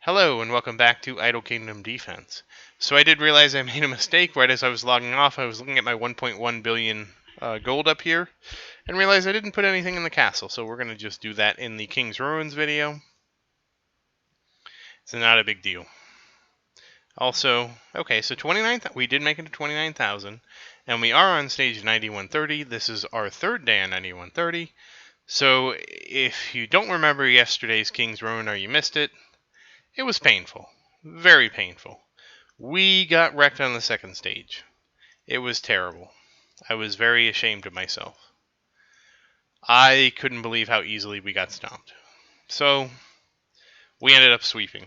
Hello and welcome back to Idle Kingdom Defense. So I did realize I made a mistake right as I was logging off. I was looking at my 1.1 billion gold up here and realized I didn't put anything in the castle. So we're going to just do that in the King's Ruins video. It's not a big deal. Also, okay, so 29, we did make it to 29,000 and we are on stage 9130. This is our third day on 9130. So if you don't remember yesterday's King's Ruin or you missed it, it was painful. Very painful. We got wrecked on the second stage. It was terrible. I was very ashamed of myself. I couldn't believe how easily we got stomped. So, we ended up sweeping.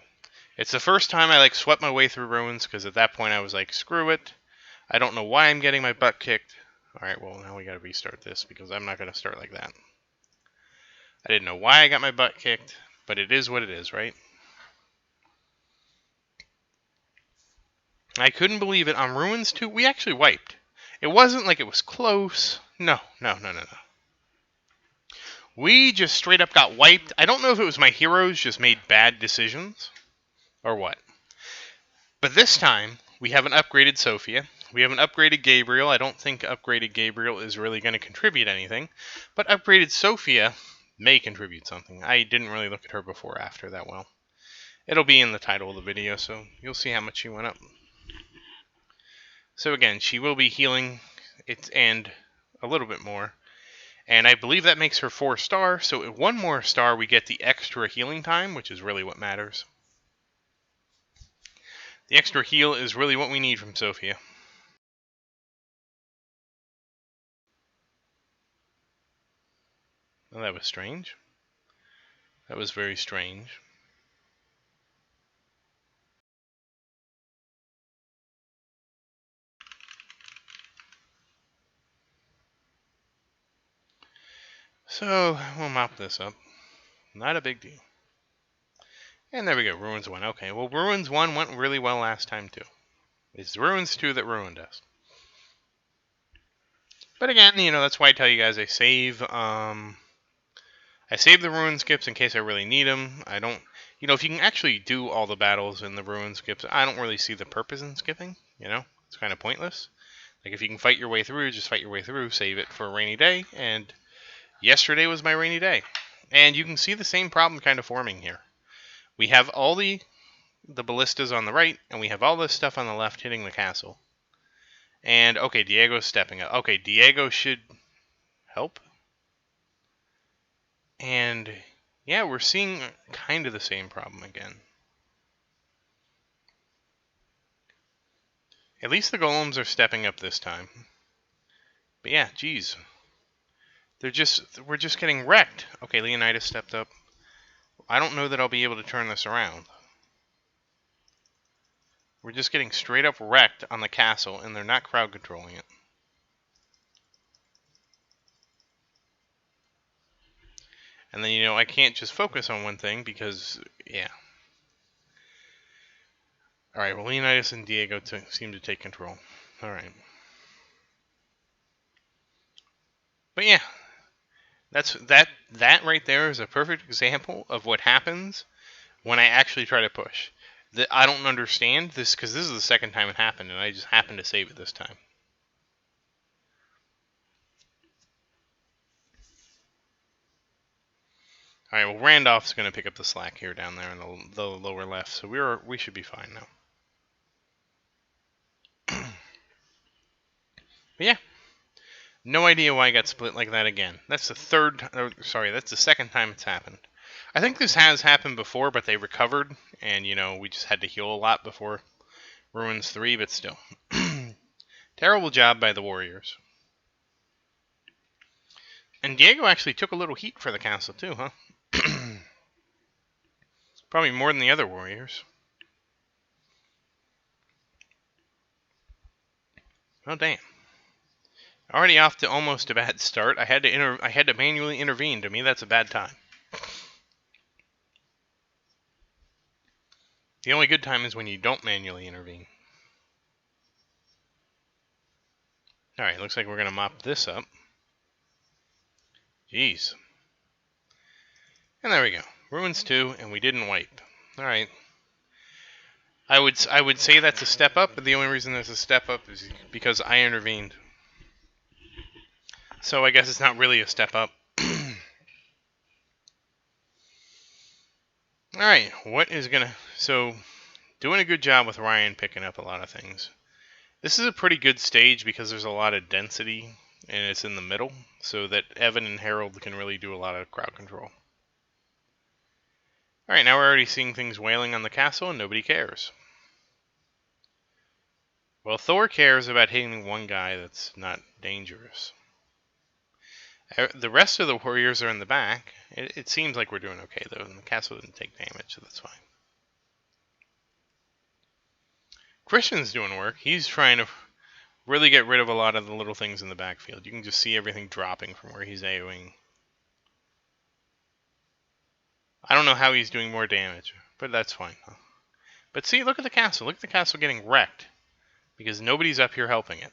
It's the first time I swept my way through ruins, because at that point I was like, screw it. I don't know why I'm getting my butt kicked. Alright, well now we gotta restart this, because I'm not gonna start like that. I didn't know why I got my butt kicked, but it is what it is, right? I couldn't believe it. On Ruins 2, we actually wiped. It wasn't like it was close. No. We just straight up got wiped. I don't know if it was my heroes just made bad decisions or what. But this time, we have an upgraded Sophia. We have an upgraded Gabriel. I don't think upgraded Gabriel is really going to contribute anything. But upgraded Sophia may contribute something. I didn't really look at her before or after that well. It'll be in the title of the video, so you'll see how much she went up. So again, she will be healing it and a little bit more. And I believe that makes her 4-star, so at 1 more star we get the extra healing time, which is really what matters. The extra heal is really what we need from Sophia. Well, that was strange. That was very strange. So, we'll mop this up. Not a big deal. And there we go, Ruins 1. Okay, well, Ruins 1 went really well last time, too. It's Ruins 2 that ruined us. But again, that's why I tell you guys I save the ruin skips in case I really need them. I don't, if you can actually do all the battles in the ruin skips, I don't really see the purpose in skipping, It's kind of pointless. Like, if you can fight your way through, just fight your way through, save it for a rainy day, and yesterday was my rainy day. And you can see the same problem kind of forming here. We have all the ballistas on the right, and we have all this stuff on the left hitting the castle. And, okay, Diego's stepping up. Okay, Diego should help. And, yeah, we're seeing kind of the same problem again. At least the golems are stepping up this time. But yeah, geez. We're just getting wrecked. Okay, Leonidas stepped up. I don't know that I'll be able to turn this around. We're just getting straight up wrecked on the castle, and they're not crowd controlling it. And then, I can't just focus on one thing because, yeah. Alright, well, Leonidas and Diego seem to take control. Alright. But yeah, that right there is a perfect example of what happens when I actually try to push. I don't understand this, because this is the second time it happened, and I just happened to save it this time. Alright, well, Randolph's going to pick up the slack here down there in the lower left, so we should be fine now. But yeah, no idea why I got split like that again. That's the second time it's happened. I think this has happened before, but they recovered, and, we just had to heal a lot before Ruins 3, but still. Terrible job by the Warriors. And Diego actually took a little heat for the castle, too, huh? Probably more than the other Warriors. Oh, damn. Already off to almost a bad start. I had to manually intervene. To me, that's a bad time. The only good time is when you don't manually intervene. Alright, looks like we're going to mop this up. Jeez. And there we go. Ruins 2, and we didn't wipe. Alright. I would say that's a step up, but the only reason there's a step up is because I intervened. So I guess it's not really a step up. All right, what is gonna doing a good job with Ryan picking up a lot of things. This is a pretty good stage because there's a lot of density and it's in the middle, so that Evan and Harold can really do a lot of crowd control. All right, now we're already seeing things wailing on the castle and nobody cares. Well, Thor cares about hitting one guy that's not dangerous. The rest of the warriors are in the back. It seems like we're doing okay, though, and the castle didn't take damage, so that's fine. Christian's doing work. He's trying to really get rid of a lot of the little things in the backfield. You can just see everything dropping from where he's AoEing. I don't know how he's doing more damage, but that's fine. But see, look at the castle. Look at the castle getting wrecked because nobody's up here helping it.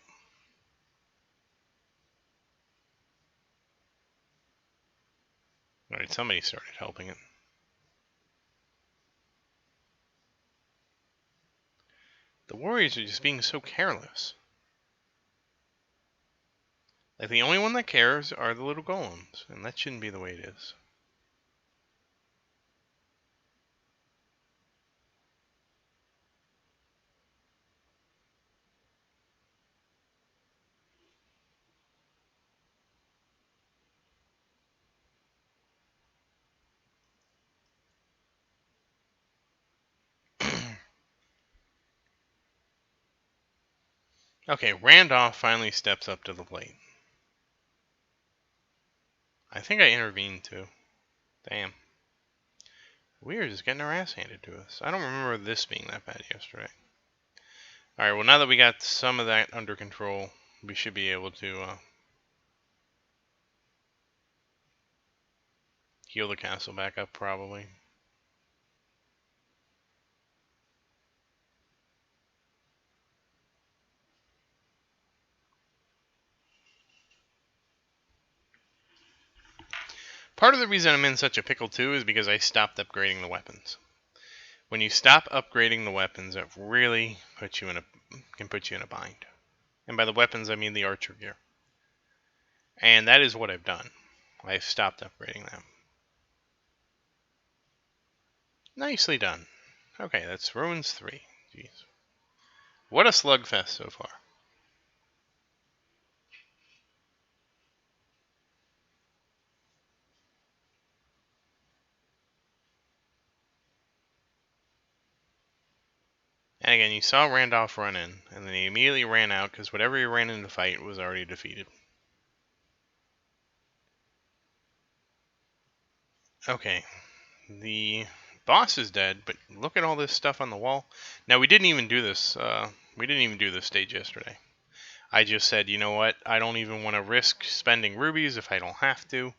Alright, somebody started helping it. The warriors are just being so careless. Like, the only one that cares are the little golems, and that shouldn't be the way it is. Okay, Randolph finally steps up to the plate. I think I intervened too. Damn. We are just getting our ass handed to us. I don't remember this being that bad yesterday. Alright, well, now that we got some of that under control, we should be able to heal the castle back up, probably. Part of the reason I'm in such a pickle too is because I stopped upgrading the weapons. When you stop upgrading the weapons, it really can put you in a bind. And by the weapons, I mean the archer gear. And that is what I've done. I've stopped upgrading them. Nicely done. Okay, that's Ruins 3. Jeez. What a slugfest so far. And again, you saw Randolph run in, and then he immediately ran out because whatever he ran in the fight was already defeated. Okay, the boss is dead, but look at all this stuff on the wall. Now, we didn't even do this. We didn't even do this stage yesterday. I just said, you know what? I don't even want to risk spending rubies if I don't have to.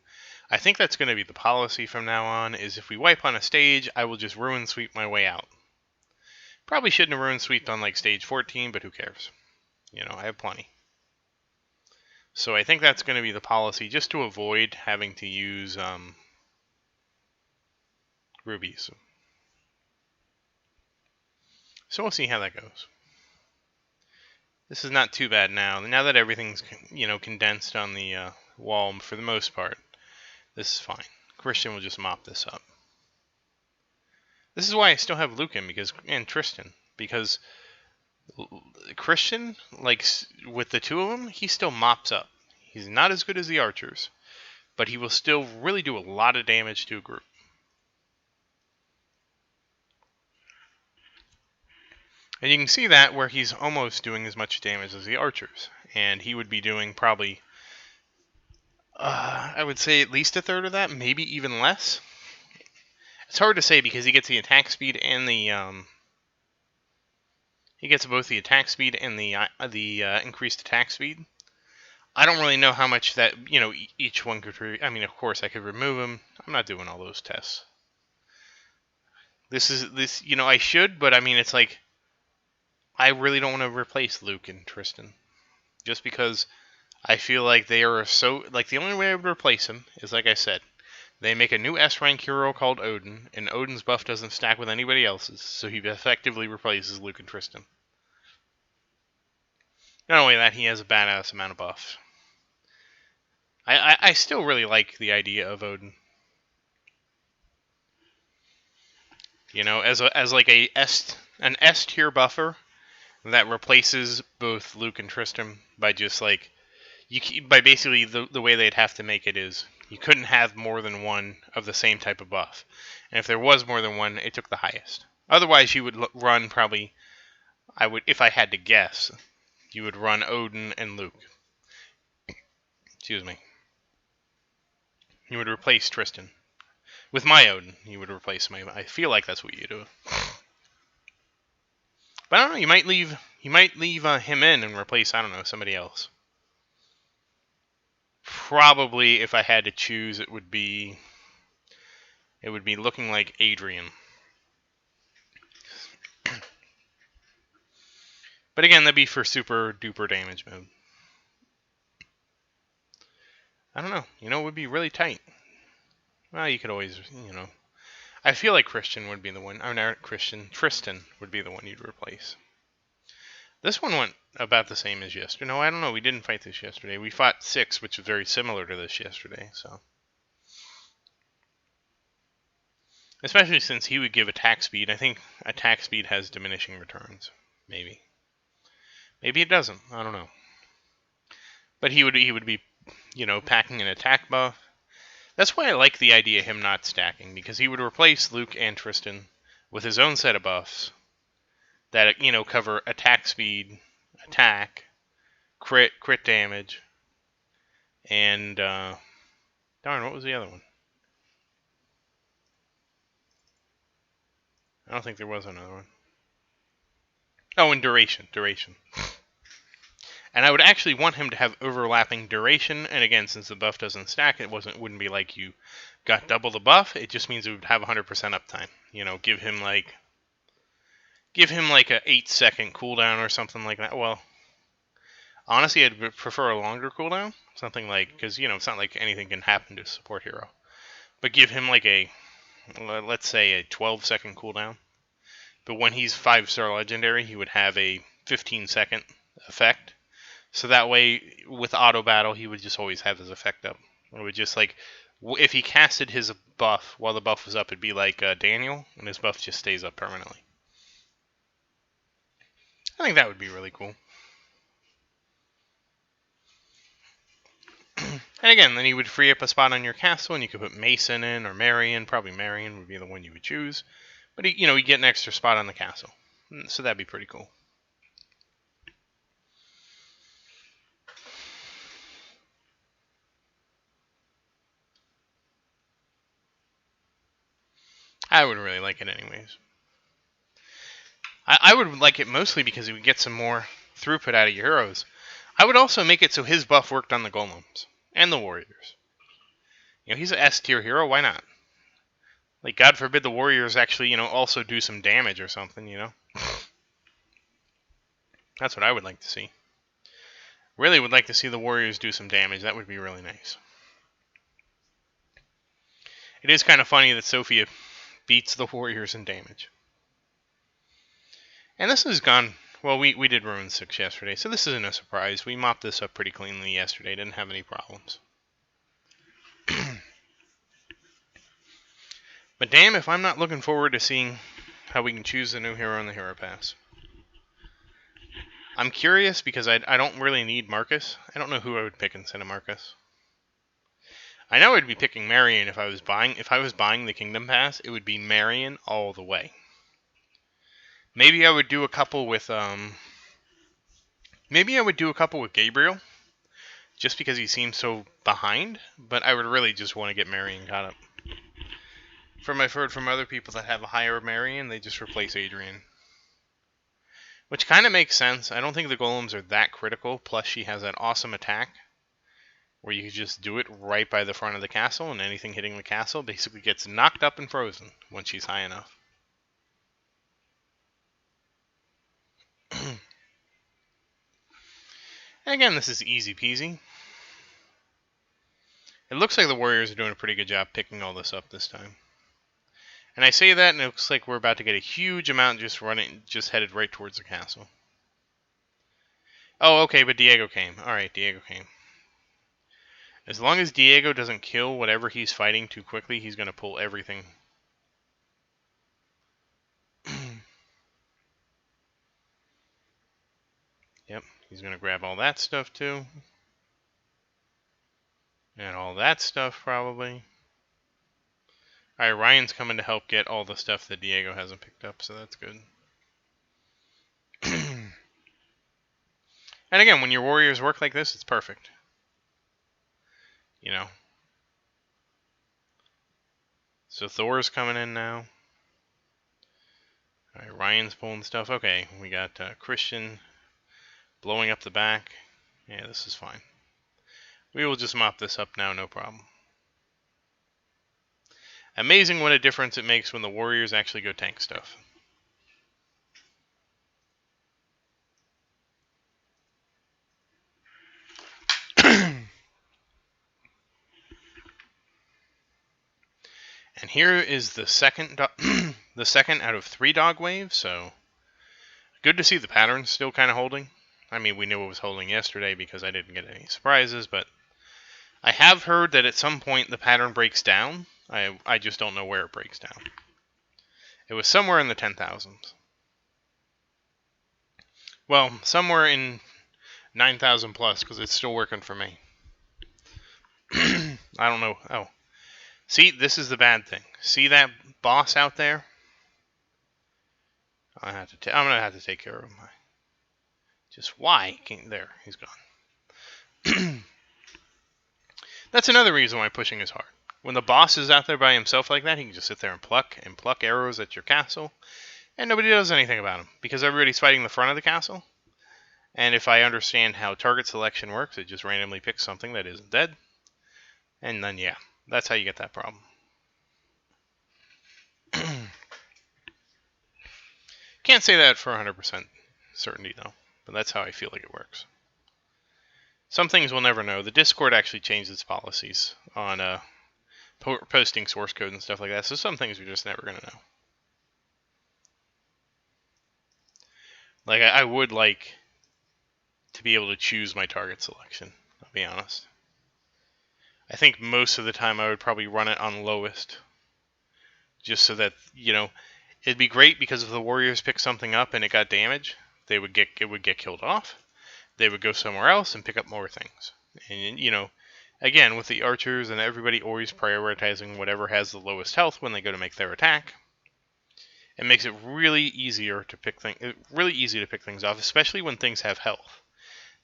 I think that's going to be the policy from now on, is if we wipe on a stage, I will just ruin sweep my way out. Probably shouldn't have ruin sweeped on like stage 14, but who cares? You know, I have plenty. So I think that's going to be the policy, just to avoid having to use rubies. So we'll see how that goes. This is not too bad now. Now that everything's, condensed on the wall for the most part, this is fine. Christian will just mop this up. This is why I still have Lucan and Tristan, because Christian, like with the two of them, he still mops up. He's not as good as the archers, but he will still really do a lot of damage to a group. And you can see that where he's almost doing as much damage as the archers. And he would be doing probably, I would say at least a third of that, maybe even less. It's hard to say because he gets the attack speed and the, he gets both the attack speed and the increased attack speed. I don't really know how much that, each one could, I mean, of course I could remove them. I'm not doing all those tests. I should, but I mean, it's like, I really don't want to replace Luke and Tristan. Just because I feel like they are so... Like, the only way I would replace him is, like I said, They make a new S-rank hero called Odin, and Odin's buff doesn't stack with anybody else's, so he effectively replaces Luke and Tristan. Not only that, he has a badass amount of buffs. I still really like the idea of Odin. You know, as like an S tier buffer that replaces both Luke and Tristan by just like by basically the way they'd have to make it is you couldn't have more than one of the same type of buff, and if there was more than one, it took the highest. Otherwise, you would run probably. If I had to guess, you would run Odin and Luke. Excuse me. You would replace Tristan with my Odin. You would replace my. I feel like that's what you do. But I don't know. You might leave him in and replace, I don't know, somebody else. Probably, if I had to choose, it would be looking like Adrian. But again, that'd be for super duper damage mode. I don't know. You know, it would be really tight. Well, you could always, you know. I feel like Christian would be the one. I'm not Christian. Tristan would be the one you'd replace. This one went about the same as yesterday. No, I don't know. We didn't fight this yesterday. We fought 6, which is very similar to this yesterday. So, especially since he would give attack speed. I think attack speed has diminishing returns. Maybe it doesn't. I don't know. But he would be, you know, packing an attack buff. That's why I like the idea of him not stacking, because he would replace Luke and Tristan with his own set of buffs that, you know, cover attack speed, attack, crit damage, and darn, what was the other one? I don't think there was another one. Oh, and duration. And I would actually want him to have overlapping duration, and again, since the buff doesn't stack, wouldn't be like you got double the buff. It just means it would have 100% uptime. You know, give him like a 8-second cooldown or something like that. Well, honestly, I'd prefer a longer cooldown, something like, because you know it's not like anything can happen to a support hero, but give him like let's say a 12-second cooldown. But when he's 5-star legendary, he would have a 15-second effect. So that way, with auto battle, he would just always have his effect up. It would just like, if he casted his buff while the buff was up, it'd be like Daniel, and his buff just stays up permanently. I think that would be really cool. And again, then you would free up a spot on your castle, and you could put Mason in or Marion. Probably Marion would be the one you would choose. But you know, you get an extra spot on the castle, so that'd be pretty cool. I would really like it anyways. I would like it mostly because he would get some more throughput out of your heroes. I would also make it so his buff worked on the golems and the warriors. You know, he's an S tier hero. Why not? Like, God forbid the warriors actually, you know, also do some damage or something. You know, that's what I would like to see. Really would like to see the warriors do some damage. That would be really nice. It is kind of funny that Sophia beats the warriors in damage. And this has gone. Well, we did Ruin 6 yesterday, so this isn't a surprise. We mopped this up pretty cleanly yesterday. Didn't have any problems. But damn if I'm not looking forward to seeing how we can choose the new hero in the Hero Pass. I'm curious because I don't really need Marcus. I don't know who I would pick instead of Marcus. I know I'd be picking Marion if I was buying the Kingdom Pass. It would be Marion all the way. Maybe I would do a couple with Gabriel, just because he seems so behind. But I would really just want to get Marion caught up. I've heard from other people that have a higher Marion, they just replace Adrian. Which kind of makes sense. I don't think the golems are that critical. Plus, she has that awesome attack where you can just do it right by the front of the castle, and anything hitting the castle basically gets knocked up and frozen once she's high enough. And again, this is easy peasy. It looks like the Warriors are doing a pretty good job picking all this up this time. And I say that, and it looks like we're about to get a huge amount just headed right towards the castle. Oh, okay, but Diego came. Alright, Diego came. As long as Diego doesn't kill whatever he's fighting too quickly, he's going to pull everything. Yep, he's going to grab all that stuff too. And all that stuff, probably. Alright, Ryan's coming to help get all the stuff that Diego hasn't picked up, so that's good. And again, when your warriors work like this, it's perfect. You know. So Thor's coming in now. Alright, Ryan's pulling stuff. Okay, we got Christian blowing up the back. Yeah, this is fine. We will just mop this up now, no problem. Amazing what a difference it makes when the warriors actually go tank stuff. And here is the second the second out of 3 dog waves, so good to see the pattern still kind of holding. I mean, we knew it was holding yesterday because I didn't get any surprises, but I have heard that at some point the pattern breaks down. I just don't know where it breaks down. It was somewhere in the 10,000s. Well, somewhere in 9,000 plus, because it's still working for me. I don't know. Oh. See, this is the bad thing. See that boss out there? I'm going to have to take care of him. Just why? There, he's gone. That's another reason why pushing is hard. When the boss is out there by himself like that, he can just sit there and pluck arrows at your castle, and nobody does anything about him, because everybody's fighting the front of the castle. And if I understand how target selection works, it just randomly picks something that isn't dead. And then, yeah, that's how you get that problem. Can't say that for 100% certainty, though. But that's how I feel like it works. Some things we'll never know. The Discord actually changed its policies on posting source code and stuff like that. So some things we're just never going to know. Like, I would like to be able to choose my target selection, I'll be honest. I think most of the time I would probably run it on lowest. Just so that, you know, it'd be great because if the warriors pick something up and it got damage, it would get killed off. They would go somewhere else and pick up more things. And, you know, again, with the archers and everybody always prioritizing whatever has the lowest health when they go to make their attack, it makes it really easy to pick things off, especially when things have health.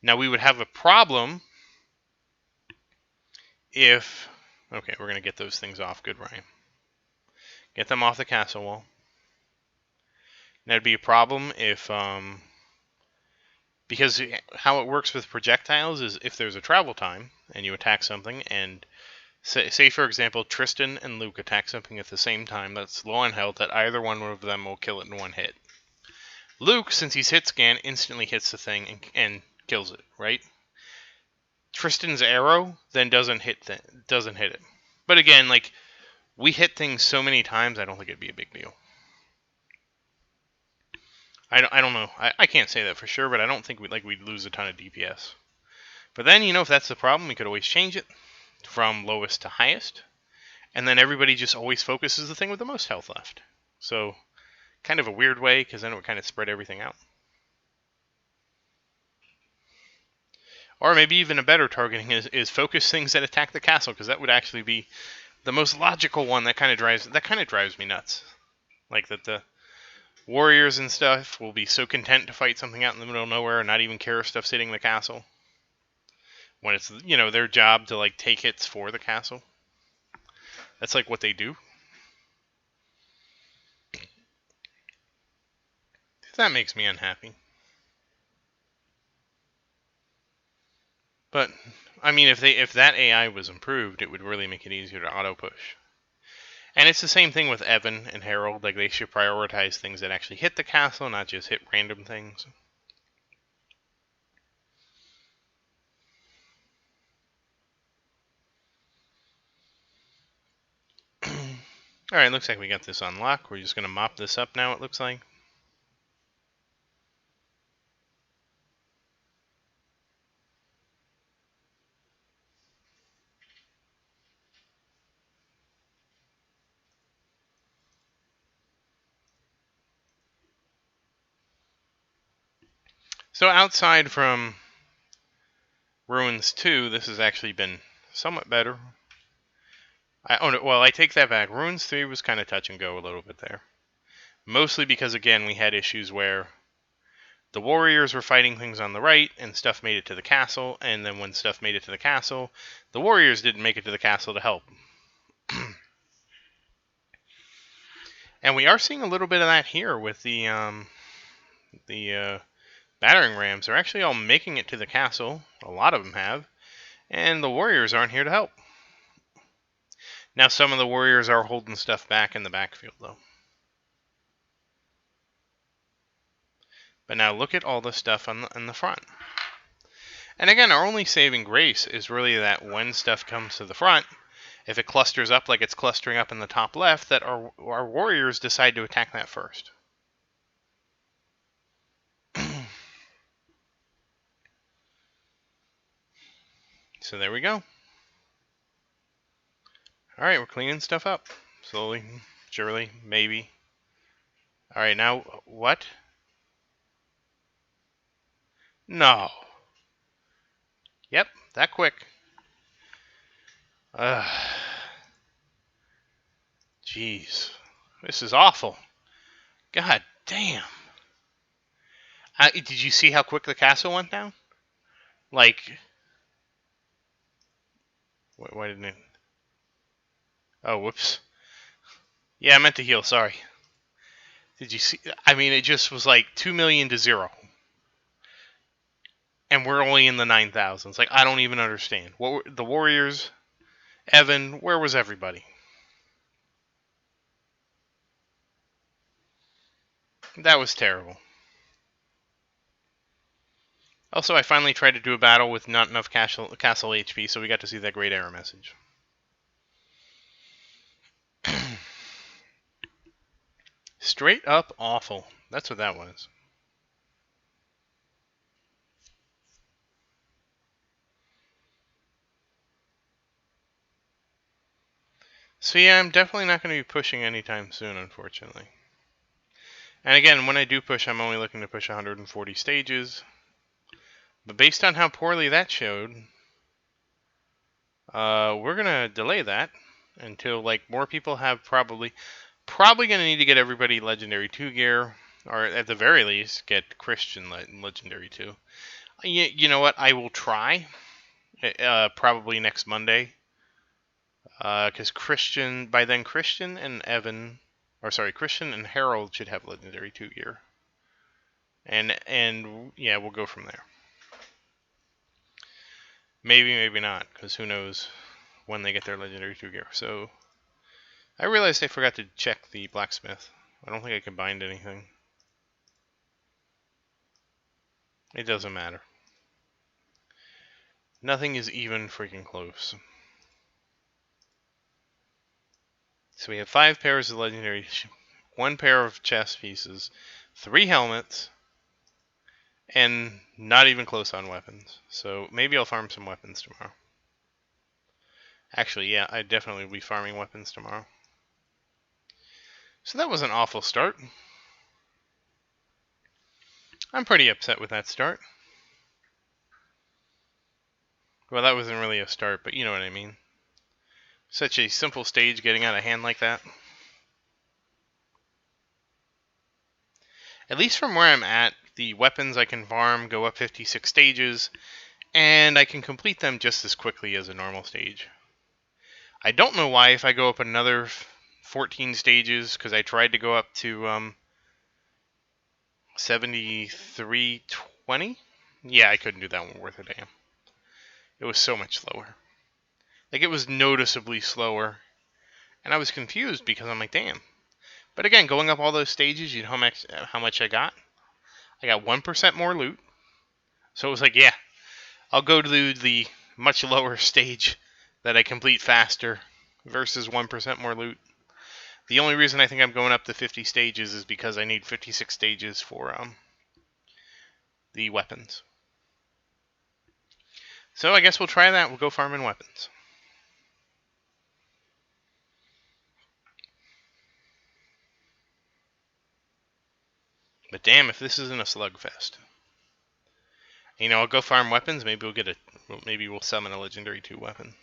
Now, we would have a problem if... Okay, we're going to get those things off. Good, Ryan. Get them off the castle wall. That'd be a problem if... Because how it works with projectiles is if there's a travel time and you attack something, and say for example Tristan and Luke attack something at the same time that's low on health, that either one of them will kill it in one hit. Luke, since he's hit scan, instantly hits the thing and kills it, right? Tristan's arrow then doesn't hit it. But again, like, we hit things so many times, I don't think it'd be a big deal. I don't know. I can't say that for sure, but I don't think we'd lose a ton of DPS. But then, you know, if that's the problem, we could always change it from lowest to highest, and then everybody just always focuses the thing with the most health left. So, kind of a weird way, because then it would kind of spread everything out. Or maybe even a better targeting is focus things that attack the castle, because that would actually be the most logical one. That kind of drives me nuts. Like that the warriors and stuff will be so content to fight something out in the middle of nowhere and not even care if stuff's hitting the castle, when it's, you know, their job to like take hits for the castle. That's like what they do. That makes me unhappy. But I mean, if that AI was improved, it would really make it easier to auto push. And it's the same thing with Evan and Harold. Like, they should prioritize things that actually hit the castle, not just hit random things. Alright, looks like we got this on lock. We're just going to mop this up now, it looks like. So outside from Ruins 2, this has actually been somewhat better. I take that back. Ruins 3 was kind of touch and go a little bit there. Mostly because, again, we had issues where the warriors were fighting things on the right, and stuff made it to the castle, and then when stuff made it to the castle, the warriors didn't make it to the castle to help. And we are seeing a little bit of that here with the battering rams. They're actually all making it to the castle. A lot of them have. And the warriors aren't here to help. Now some of the warriors are holding stuff back in the backfield, though. But now look at all the stuff on the front. And again, our only saving grace is really that when stuff comes to the front, if it clusters up like it's clustering up in the top left, that our warriors decide to attack that first. So there we go. Alright, we're cleaning stuff up. Slowly, surely, maybe. Alright, now, what? No. Yep, that quick. Jeez. This is awful. God damn. Did you see how quick the castle went down? Like... Why didn't it... Oh, whoops. Yeah, I meant to heal, sorry. Did you see... I mean, it just was like 2 million to 0. And we're only in the 9,000s. Like, I don't even understand. What were the Warriors... Evan, where was everybody? That was terrible. Also, I finally tried to do a battle with not enough castle HP, so we got to see that great error message. Straight up awful. That's what that was. So yeah, I'm definitely not going to be pushing anytime soon, unfortunately. And again, when I do push, I'm only looking to push 140 stages. But based on how poorly that showed, we're going to delay that until like more people have probably going to need to get everybody Legendary 2 gear, or at the very least, get Christian Legendary 2. You know what? I will try, probably next Monday. Because Christian and Evan, or sorry, Christian and Harold should have Legendary 2 gear. And yeah, we'll go from there. Maybe, maybe not, because who knows when they get their Legendary 2 gear. So, I realized I forgot to check the blacksmith. I don't think I combined anything. It doesn't matter. Nothing is even freaking close. So we have 5 pairs of Legendary, 1 pair of chest pieces, 3 helmets, and not even close on weapons. So maybe I'll farm some weapons tomorrow. Actually, yeah, I definitely will be farming weapons tomorrow. So that was an awful start. I'm pretty upset with that start. Well, that wasn't really a start, but you know what I mean. Such a simple stage getting out of hand like that. At least from where I'm at, the weapons I can farm go up 56 stages, and I can complete them just as quickly as a normal stage. I don't know why if I go up another 14 stages, because I tried to go up to 7320. Yeah, I couldn't do that one worth a damn. It was so much slower. Like, it was noticeably slower. And I was confused because I'm like, damn. But again, going up all those stages, you know how much I got? I got 1% more loot. So it was like, yeah, I'll go to the much lower stage that I complete faster versus 1% more loot. The only reason I think I'm going up to 50 stages is because I need 56 stages for the weapons. So I guess we'll try that. We'll go farming weapons. But damn, if this isn't a slugfest. You know, I'll go farm weapons. Maybe we'll get maybe we'll summon a legendary 2 weapon.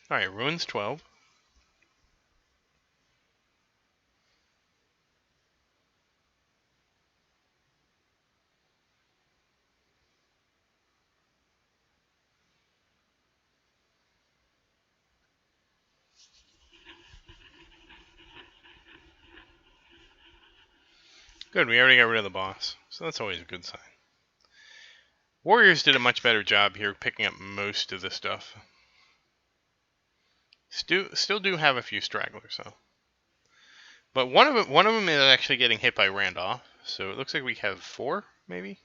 All right, ruins 12. Good, we already got rid of the boss, so that's always a good sign. Warriors did a much better job here picking up most of the stuff. Still do have a few stragglers though. But one of them is actually getting hit by Randolph, so it looks like we have 4, maybe?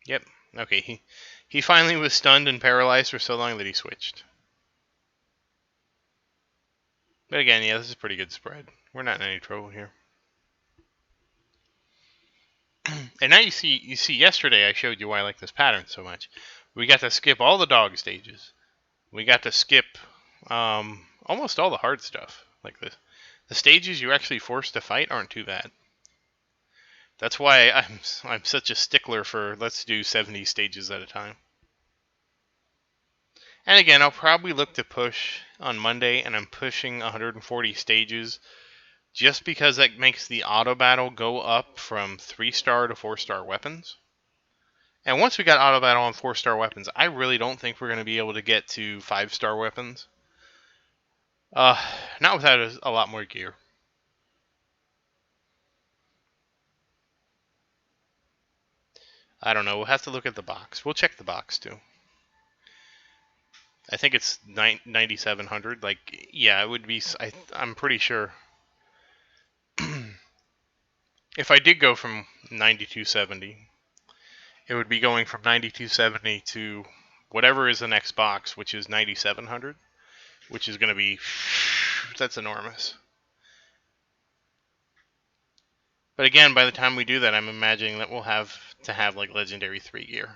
Yep. Okay, he finally was stunned and paralyzed for so long that he switched. But again, yeah, this is a pretty good spread. We're not in any trouble here. And now you see yesterday I showed you why I like this pattern so much. We got to skip all the dog stages. We got to skip almost all the hard stuff. Like the stages you're actually forced to fight aren't too bad. That's why I'm such a stickler for let's do 70 stages at a time. And again, I'll probably look to push on Monday, and I'm pushing 140 stages just because that makes the auto battle go up from 3-star to 4-star weapons. And once we got auto battle on 4-star weapons, I really don't think we're going to be able to get to 5-star weapons. Not without a lot more gear. I don't know. We'll have to look at the box. We'll check the box too. I think it's 9,700. Like, yeah, it would be. I'm pretty sure. If I did go from 9270, it would be going from 9270 to whatever is the next box, which is 9700, which is going to be. That's enormous. But again, by the time we do that, I'm imagining that we'll have to have like legendary 3 gear.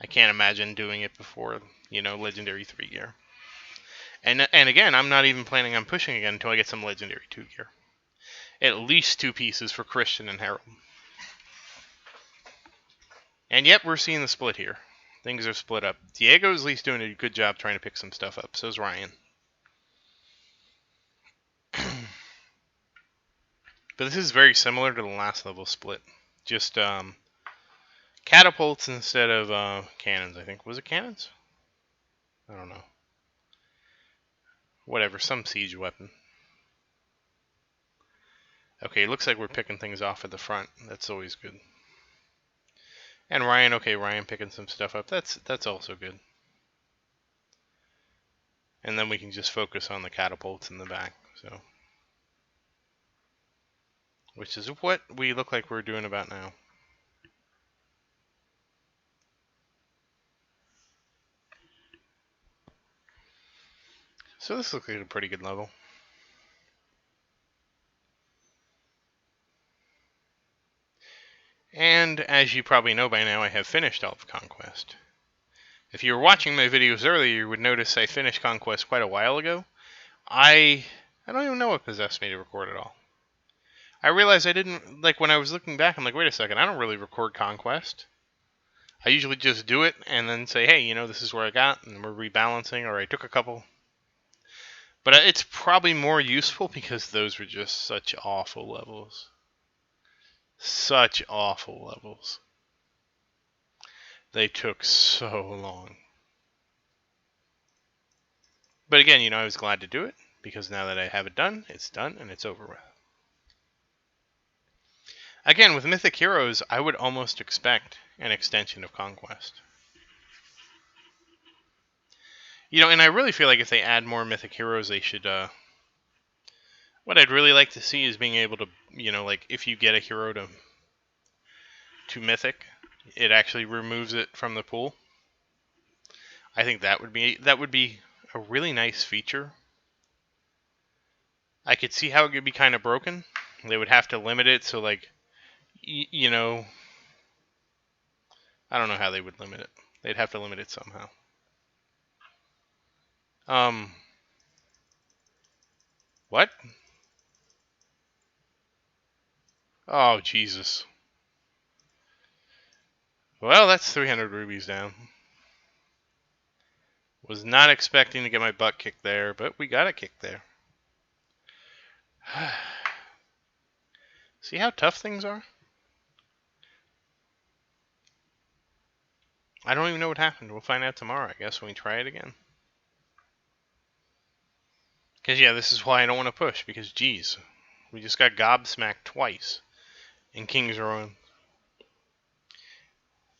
I can't imagine doing it before, legendary 3 gear. And again, I'm not even planning on pushing again until I get some legendary 2 gear. At least 2 pieces for Christian and Harold. And yet we're seeing the split here. Things are split up. Diego's at least doing a good job trying to pick some stuff up. So's Ryan. But this is very similar to the last level split. Just catapults instead of cannons, I think. Was it cannons? I don't know. Whatever, some siege weapon. Okay, looks like we're picking things off at the front. That's always good. And Ryan, okay, Ryan picking some stuff up. That's also good. And then we can just focus on the catapults in the back. So, which is what we look like we're doing about now. So this looks like a pretty good level. And as you probably know by now, I have finished all of Conquest. If you were watching my videos earlier, you would notice I finished Conquest quite a while ago. I don't even know what possessed me to record it all. I realized I didn't, like when I was looking back, I'm like, wait a second, I don't really record Conquest. I usually just do it and then say, hey, this is where I got, and we're rebalancing, or I took a couple. But it's probably more useful because those were just such awful levels. Such awful levels. They took so long. But again, I was glad to do it because now that I have it done, it's done and it's over with. Again, with Mythic Heroes, I would almost expect an extension of Conquest. And I really feel like if they add more Mythic Heroes, they should What I'd really like to see is being able to, like if you get a hero to Mythic, it actually removes it from the pool. I think that would be a really nice feature. I could see how it could be kind of broken. They would have to limit it, so like, I don't know how they would limit it. They'd have to limit it somehow. What? Oh, Jesus. Well, that's 300 rubies down. Was not expecting to get my butt kicked there, but we got it kicked there. See how tough things are? I don't even know what happened. We'll find out tomorrow, I guess, when we try it again. Because, yeah, this is why I don't want to push, because, geez, we just got gobsmacked twice in King's Ruin.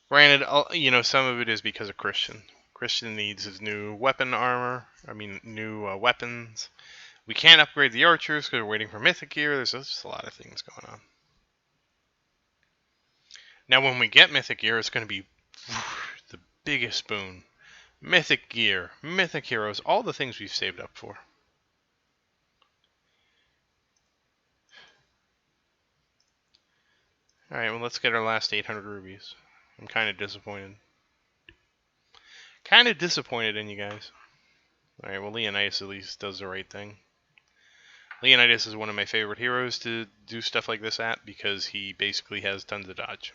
Granted, some of it is because of Christian. Christian needs his new weapon armor. New weapons. We can't upgrade the archers because we're waiting for Mythic Gear. There's just a lot of things going on. Now, when we get Mythic Gear, it's going to be the biggest boon. Mythic Gear, Mythic Heroes, all the things we've saved up for. Alright, well, let's get our last 800 rubies. I'm kind of disappointed. Kind of disappointed in you guys. Alright, well, Leonidas at least does the right thing. Leonidas is one of my favorite heroes to do stuff like this at because he basically has tons of dodge.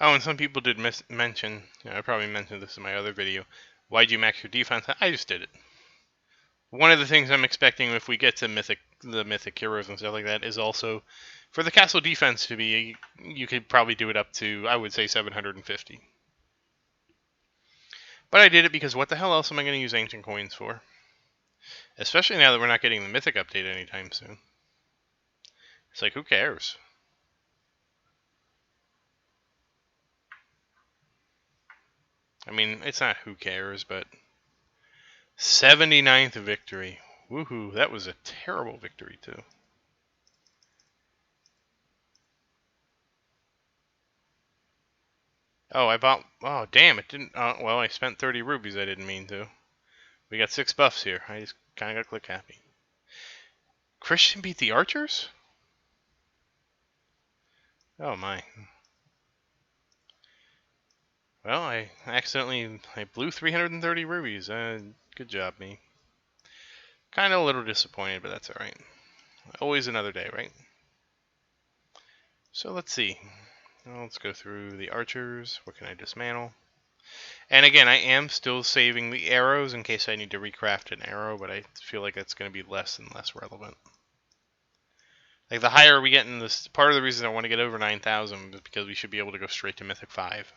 Oh, and some people did mention, I probably mentioned this in my other video, why'd you max your defense? I just did it. One of the things I'm expecting if we get to the Mythic Heroes and stuff like that is also for the castle defense to be, you could probably do it up to, I would say, 750. But I did it because what the hell else am I going to use ancient coins for? Especially now that we're not getting the Mythic update anytime soon. It's like, who cares? I mean, it's not who cares, but 79th victory. Woohoo, that was a terrible victory, too. Oh, oh, damn, it didn't, well, I spent 30 rubies, I didn't mean to. We got 6 buffs here. I just kind of got click happy. Christian beat the archers? Oh, my. Well, I blew 330 rubies. Good job, me. Kind of a little disappointed, but that's alright. Always another day, right? So let's see. Well, let's go through the archers. What can I dismantle? And again, I am still saving the arrows in case I need to recraft an arrow, but I feel like that's going to be less and less relevant. Like, the higher we get in this, part of the reason I want to get over 9,000 is because we should be able to go straight to Mythic 5.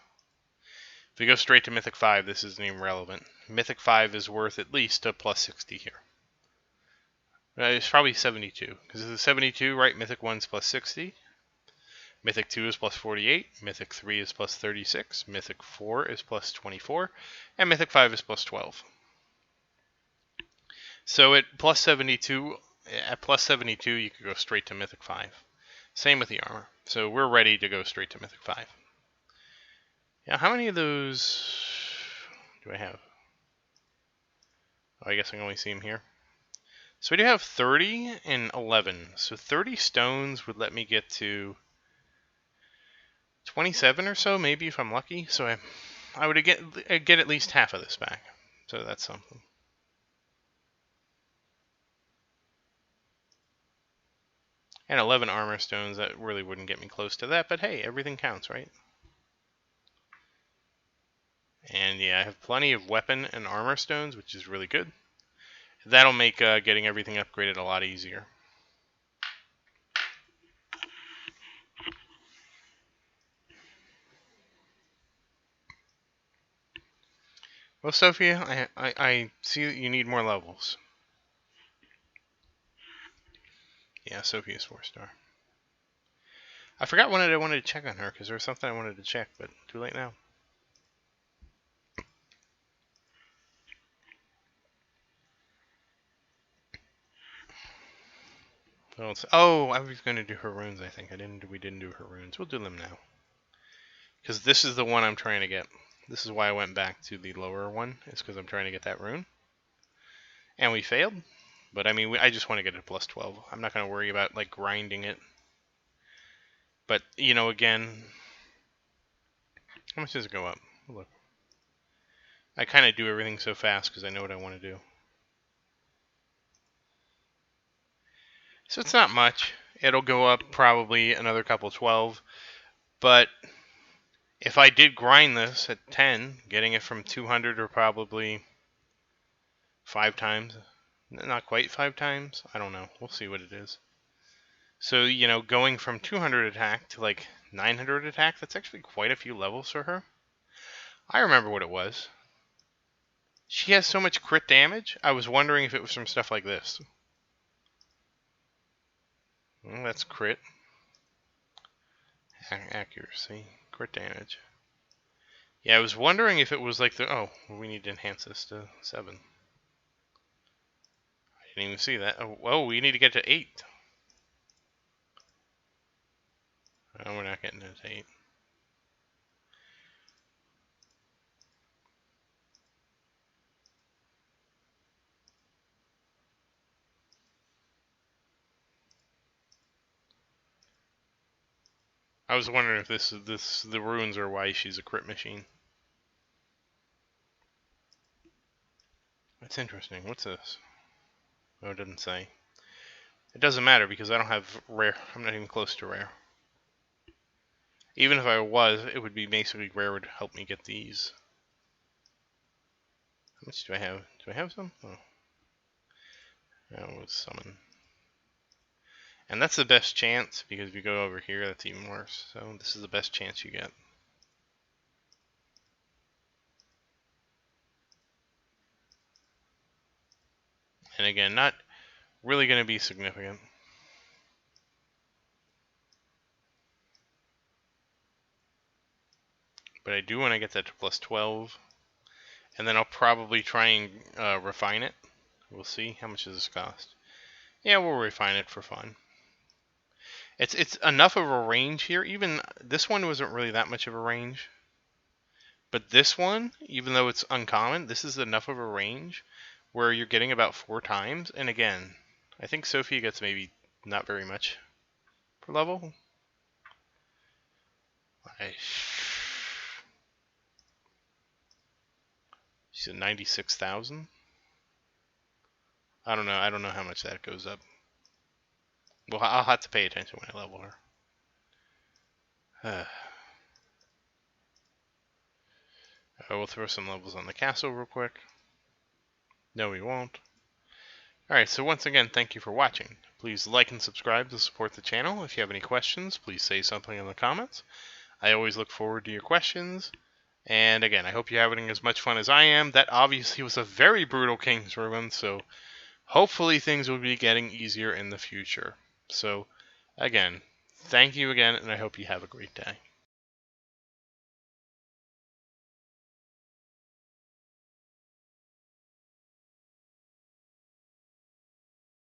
If we go straight to Mythic 5, this isn't even relevant. Mythic 5 is worth at least a plus 60 here. It's probably 72, because it's 72, right? Mythic 1's plus 60. Mythic 2 is plus 48, Mythic 3 is plus 36, Mythic 4 is plus 24, and Mythic 5 is plus 12. So at plus 72, you could go straight to Mythic 5. Same with the armor. So we're ready to go straight to Mythic 5. Now, how many of those do I have? Oh, I guess I can only see them here. So we do have 30 and 11. So 30 stones would let me get to 27 or so, maybe if I'm lucky. So I would get at least half of this back. So that's something. And 11 armor stones, that really wouldn't get me close to that. But hey, everything counts, right? And yeah, I have plenty of weapon and armor stones, which is really good. That'll make getting everything upgraded a lot easier. Well, Sophia, I see that you need more levels. Yeah, Sophia's 4-star. I forgot what I wanted to check on her because there was something I wanted to check, but too late now. Oh, I was going to do her runes. I think we didn't do her runes. We'll do them now because this is the one I'm trying to get. This is why I went back to the lower one. It's because I'm trying to get that rune, and we failed. But I mean, I just want to get it plus 12. I'm not going to worry about like grinding it. But you know, again, how much does it go up? Look, I kind of do everything so fast because I know what I want to do. So it's not much. It'll go up probably another couple 12. But if I did grind this at 10, getting it from 200 or probably 5 times. Not quite 5 times. I don't know. We'll see what it is. So, you know, going from 200 attack to like 900 attack, that's actually quite a few levels for her. I remember what it was. She has so much crit damage, I was wondering if it was from stuff like this. Well, that's crit. Accuracy. Crit damage. Yeah, I was wondering if it was like the... Oh, we need to enhance this to 7. I didn't even see that. Oh, we need to get to 8. Oh, we're not getting to 8. I was wondering if the runes are why she's a crit machine. That's interesting. What's this? Oh, it doesn't say. It doesn't matter because I don't have rare. I'm not even close to rare. Even if I was, it would be basically rare would help me get these. How much do I have? Do I have some? Oh. That was summon. And that's the best chance because if you go over here, that's even worse. So this is the best chance you get. And again, not really going to be significant. But I do want to get that to plus 12. And then I'll probably try and refine it. We'll see. How much does this cost? Yeah, we'll refine it for fun. It's enough of a range here. Even this one wasn't really that much of a range. But this one, even though it's uncommon, this is enough of a range where you're getting about 4 times. And again, I think Sophie gets maybe not very much per level. She's at 96,000. I don't know. I don't know how much that goes up. Well, I'll have to pay attention when I level her. I will throw some levels on the castle real quick. No, we won't. Alright, so once again, thank you for watching. Please like and subscribe to support the channel. If you have any questions, please say something in the comments. I always look forward to your questions. And again, I hope you're having as much fun as I am. That obviously was a very brutal King's Ruin, so hopefully things will be getting easier in the future. So, again, thank you again, and I hope you have a great day.